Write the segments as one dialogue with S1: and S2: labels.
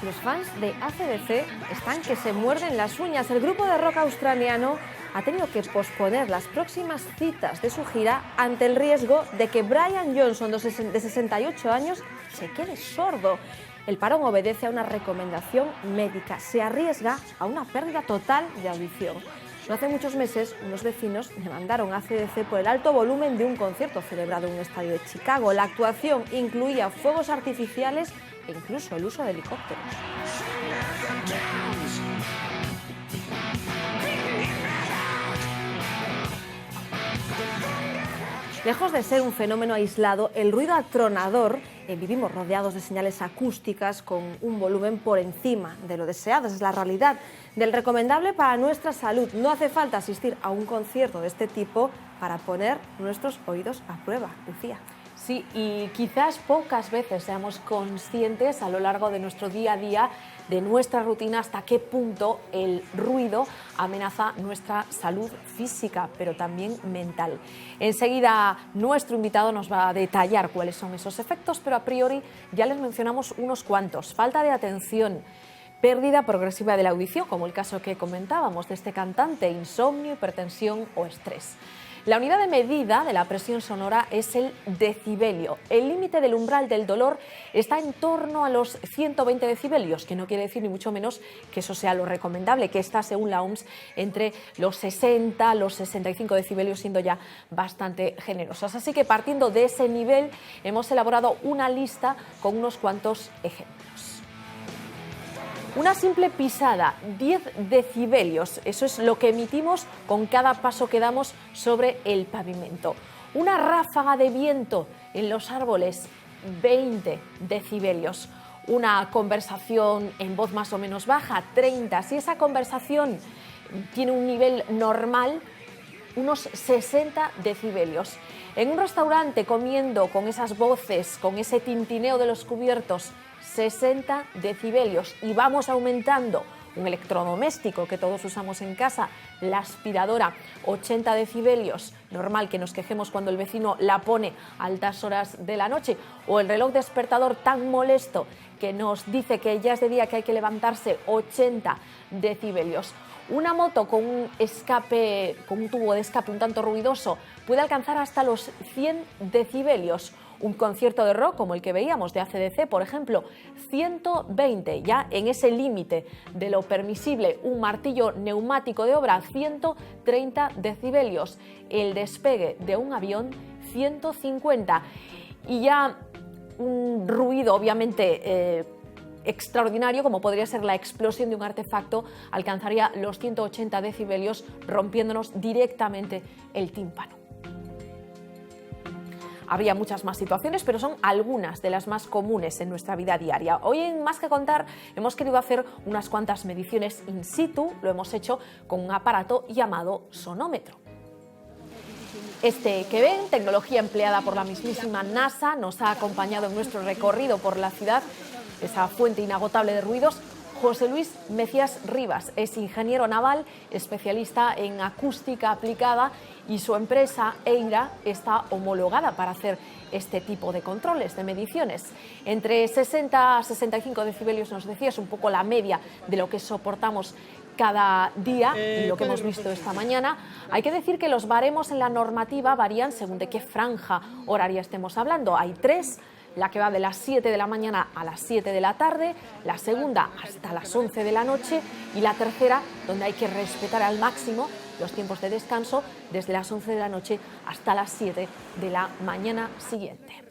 S1: Los fans de AC/DC están que se muerden las uñas. El grupo de rock australiano ha tenido que posponer las próximas citas de su gira ante el riesgo de que Brian Johnson, de 68 años, se quede sordo. El parón obedece a una recomendación médica. Se arriesga a una pérdida total de audición. No hace muchos meses, unos vecinos demandaron a AC/DC por el alto volumen de un concierto celebrado en un estadio de Chicago. La actuación incluía fuegos artificiales e incluso el uso de helicópteros. Lejos de ser un fenómeno aislado, el ruido atronador, vivimos rodeados de señales acústicas con un volumen por encima de lo deseado. Esa es la realidad del recomendable para nuestra salud. No hace falta asistir a un concierto de este tipo para poner nuestros oídos a prueba. Lucía.
S2: Sí, y quizás pocas veces seamos conscientes a lo largo de nuestro día a día, de nuestra rutina, hasta qué punto el ruido amenaza nuestra salud física, pero también mental. Enseguida nuestro invitado nos va a detallar cuáles son esos efectos, pero a priori ya les mencionamos unos cuantos. Falta de atención, pérdida progresiva de la audición, como el caso que comentábamos de este cantante, insomnio, hipertensión o estrés. La unidad de medida de la presión sonora es el decibelio. El límite del umbral del dolor está en torno a los 120 decibelios, que no quiere decir ni mucho menos que eso sea lo recomendable, que está, según la OMS, entre los 60, los 65 decibelios, siendo ya bastante generosas. Así que partiendo de ese nivel, hemos elaborado una lista con unos cuantos ejemplos. Una simple pisada, 10 decibelios, eso es lo que emitimos con cada paso que damos sobre el pavimento. Una ráfaga de viento en los árboles, 20 decibelios. Una conversación en voz más o menos baja, 30. Si esa conversación tiene un nivel normal, unos 60 decibelios. En un restaurante comiendo con esas voces, con ese tintineo de los cubiertos, 60 decibelios, y vamos aumentando. Un electrodoméstico que todos usamos en casa, la aspiradora, 80 decibelios, normal que nos quejemos cuando el vecino la pone a altas horas de la noche, o el reloj despertador tan molesto que nos dice que ya es de día, que hay que levantarse, 80 decibelios. Una moto con un escape, con un tubo de escape un tanto ruidoso, puede alcanzar hasta los 100 decibelios. Un concierto de rock como el que veíamos de AC/DC, por ejemplo, 120, ya en ese límite de lo permisible. Un martillo neumático de obra, 130 decibelios. El despegue de un avión, 150. Y ya un ruido, obviamente, extraordinario, como podría ser la explosión de un artefacto, alcanzaría los 180 decibelios, rompiéndonos directamente el tímpano. Habría muchas más situaciones, pero son algunas de las más comunes en nuestra vida diaria. Hoy en Más que Contar hemos querido hacer unas cuantas mediciones in situ. Lo hemos hecho con un aparato llamado sonómetro. Este que ven, tecnología empleada por la mismísima NASA, nos ha acompañado en nuestro recorrido por la ciudad, esa fuente inagotable de ruidos. José Luis Mecías Rivas es ingeniero naval, especialista en acústica aplicada, y su empresa EIRA está homologada para hacer este tipo de controles, de mediciones. Entre 60 a 65 decibelios, nos decía, es un poco la media de lo que soportamos cada día y lo que hemos visto esta mañana. Hay que decir que los baremos en la normativa varían según de qué franja horaria estemos hablando. Hay tres: la que va de las 7 de la mañana a las 7 de la tarde, la segunda hasta las 11 de la noche y la tercera, donde hay que respetar al máximo los tiempos de descanso, desde las 11 de la noche hasta las 7 de la mañana siguiente.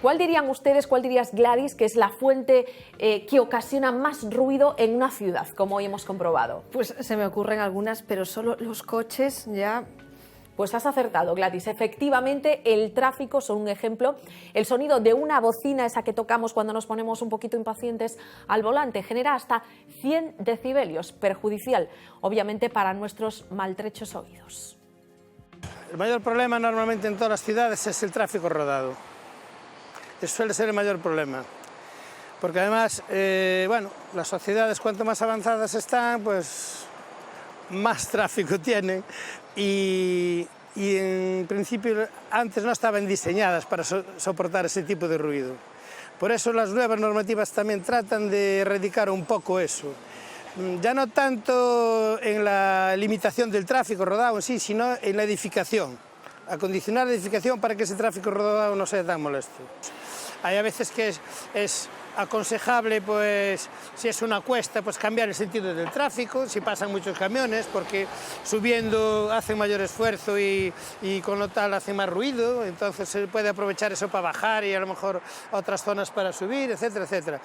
S2: ¿Cuál dirían ustedes, cuál dirías, Gladys, que es la fuente que ocasiona más ruido en una ciudad, como hoy hemos comprobado?
S1: Pues se me ocurren algunas, pero solo los coches ya...
S2: Pues has acertado, Gladys. Efectivamente, el tráfico son un ejemplo. El sonido de una bocina, esa que tocamos cuando nos ponemos un poquito impacientes al volante, genera hasta 100 decibelios, perjudicial, obviamente, para nuestros maltrechos oídos.
S3: El mayor problema normalmente en todas las ciudades es el tráfico rodado. Eso suele ser el mayor problema. Porque además, bueno, las sociedades cuanto más avanzadas están, pues más tráfico tienen. Y en principio antes no estaban diseñadas para soportar ese tipo de ruido. Por eso las nuevas normativas también tratan de erradicar un poco eso. Ya no tanto en la limitación del tráfico rodado en sí, sino en la edificación. Acondicionar la edificación para que ese tráfico rodado no sea tan molesto. Hay a veces que es aconsejable, pues, si es una cuesta, pues cambiar el sentido del tráfico, si pasan muchos camiones, porque subiendo hacen mayor esfuerzo y con lo tal hacen más ruido, entonces se puede aprovechar eso para bajar y a lo mejor a otras zonas para subir, etcétera, etcétera.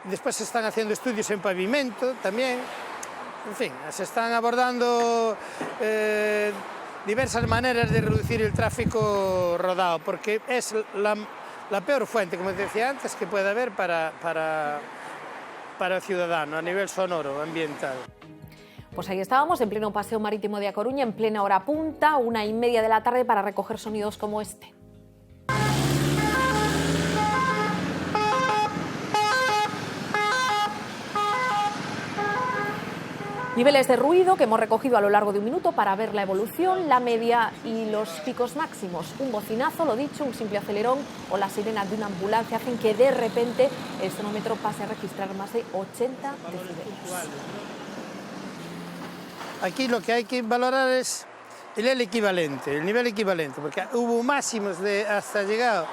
S3: Después se están haciendo estudios en pavimento también, en fin, se están abordando diversas maneras de reducir el tráfico rodado, porque es la peor fuente, como decía antes, que puede haber para el ciudadano a nivel sonoro, ambiental.
S2: Pues ahí estábamos, en pleno paseo marítimo de A Coruña, en plena hora punta, 1:30 de la tarde, para recoger sonidos como este. Niveles de ruido que hemos recogido a lo largo de un minuto para ver la evolución, la media y los picos máximos. Un bocinazo, lo dicho, un simple acelerón o la sirena de una ambulancia hacen que de repente el sonómetro pase a registrar más de 80 decibelios.
S3: Aquí lo que hay que valorar es el equivalente, el nivel equivalente, porque hubo máximos hasta llegado,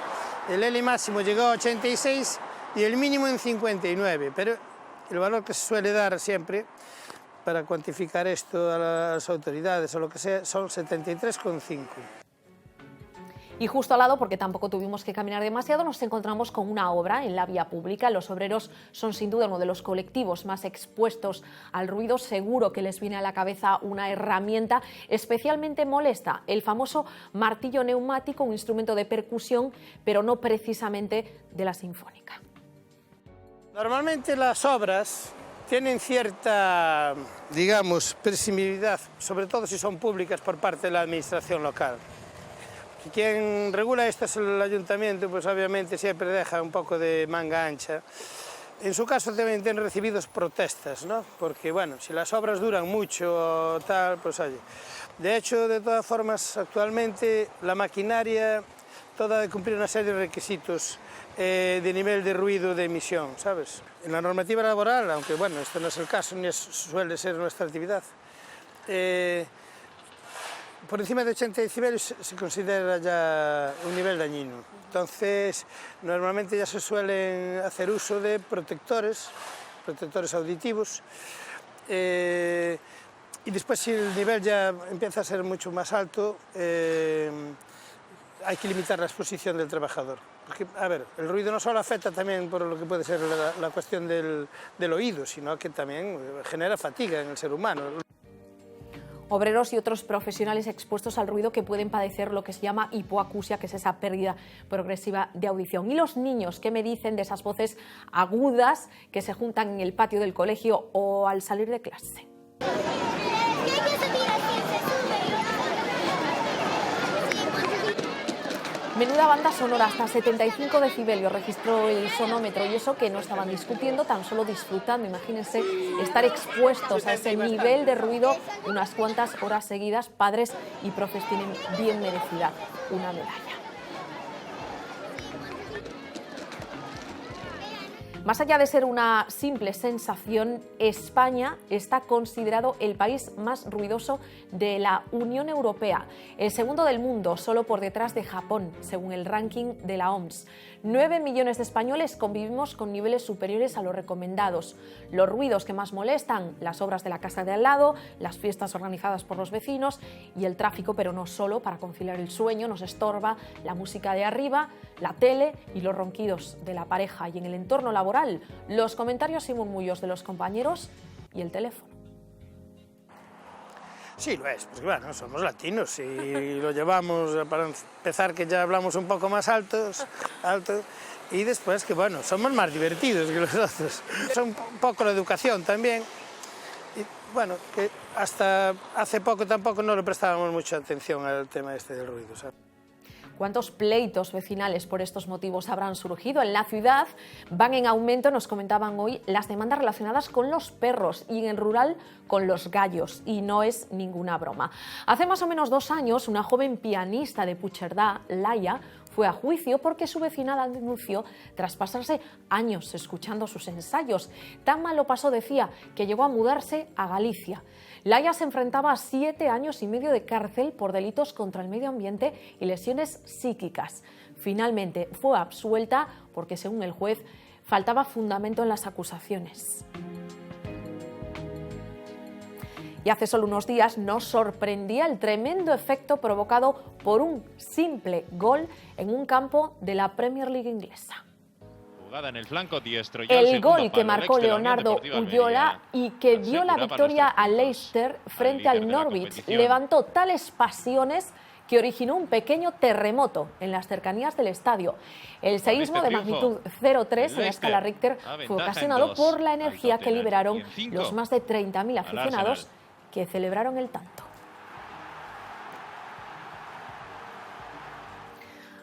S3: el L máximo llegó a 86 y el mínimo en 59, pero el valor que se suele dar siempre para cuantificar esto a las autoridades o lo que sea, son 73,5.
S2: Y justo al lado, porque tampoco tuvimos que caminar demasiado, nos encontramos con una obra en la vía pública. Los obreros son sin duda uno de los colectivos más expuestos al ruido. Seguro que les viene a la cabeza una herramienta especialmente molesta, el famoso martillo neumático, un instrumento de percusión, pero no precisamente de la sinfónica.
S3: Normalmente las obras tienen cierta, digamos, permisividad, sobre todo si son públicas por parte de la administración local. Y quien regula esto es el ayuntamiento, pues obviamente siempre deja un poco de manga ancha. En su caso también tienen recibidos protestas, ¿no? Porque, bueno, si las obras duran mucho o tal, pues oye. De hecho, de todas formas, actualmente la maquinaria toda de cumplir una serie de requisitos de nivel de ruido de emisión, ¿sabes? En la normativa laboral, aunque bueno, esto no es el caso, ni suele ser nuestra actividad, por encima de 80 decibelios se considera ya un nivel dañino. Entonces, normalmente ya se suelen hacer uso de protectores auditivos, y después si el nivel ya empieza a ser mucho más alto, hay que limitar la exposición del trabajador. Porque, a ver, el ruido no solo afecta también por lo que puede ser la cuestión del oído, sino que también genera fatiga en el ser humano.
S2: Obreros y otros profesionales expuestos al ruido que pueden padecer lo que se llama hipoacusia, que es esa pérdida progresiva de audición. Y los niños, ¿qué me dicen de esas voces agudas que se juntan en el patio del colegio o al salir de clase? Menuda banda sonora, hasta 75 decibelios registró el sonómetro, y eso que no estaban discutiendo, tan solo disfrutando. Imagínense estar expuestos a ese nivel de ruido unas cuantas horas seguidas. Padres y profes tienen bien merecida una medalla. Más allá de ser una simple sensación, España está considerado el país más ruidoso de la Unión Europea, el segundo del mundo, solo por detrás de Japón, según el ranking de la OMS. 9 millones de españoles convivimos con niveles superiores a los recomendados. Los ruidos que más molestan, las obras de la casa de al lado, las fiestas organizadas por los vecinos y el tráfico, pero no solo, para conciliar el sueño nos estorba la música de arriba, la tele y los ronquidos de la pareja. Y en el entorno laboral, los comentarios y murmullos de los compañeros y el teléfono.
S3: Sí, lo es, porque bueno, somos latinos y lo llevamos, para empezar, que ya hablamos un poco más alto, y después que bueno, somos más divertidos que los otros. Son un poco la educación también, y bueno, que hasta hace poco tampoco no le prestábamos mucha atención al tema este del ruido, ¿sabes?
S2: ¿Cuántos pleitos vecinales por estos motivos habrán surgido? En la ciudad van en aumento, nos comentaban hoy, las demandas relacionadas con los perros, y en el rural con los gallos, y no es ninguna broma. Hace más o menos 2 años, una joven pianista de Puigcerdá, Laia, fue a juicio porque su vecina la denunció tras pasarse años escuchando sus ensayos. Tan mal lo pasó, decía, que llegó a mudarse a Galicia. Laia se enfrentaba a 7 años y medio de cárcel por delitos contra el medio ambiente y lesiones psíquicas. Finalmente fue absuelta porque, según el juez, faltaba fundamento en las acusaciones. Y hace solo unos días nos sorprendía el tremendo efecto provocado por un simple gol en un campo de la Premier League inglesa.
S4: En el flanco diestro,
S2: el gol que marcó Leonardo Ullola y que dio la victoria a Leicester frente al Norwich levantó tales pasiones que originó un pequeño terremoto en las cercanías del estadio. El seísmo de magnitud 0,3 en la escala Richter fue ocasionado por la energía que liberaron los más de 30.000 aficionados que celebraron el tanto.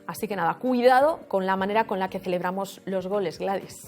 S2: Así que nada, cuidado con la manera con la que celebramos los goles, Gladys.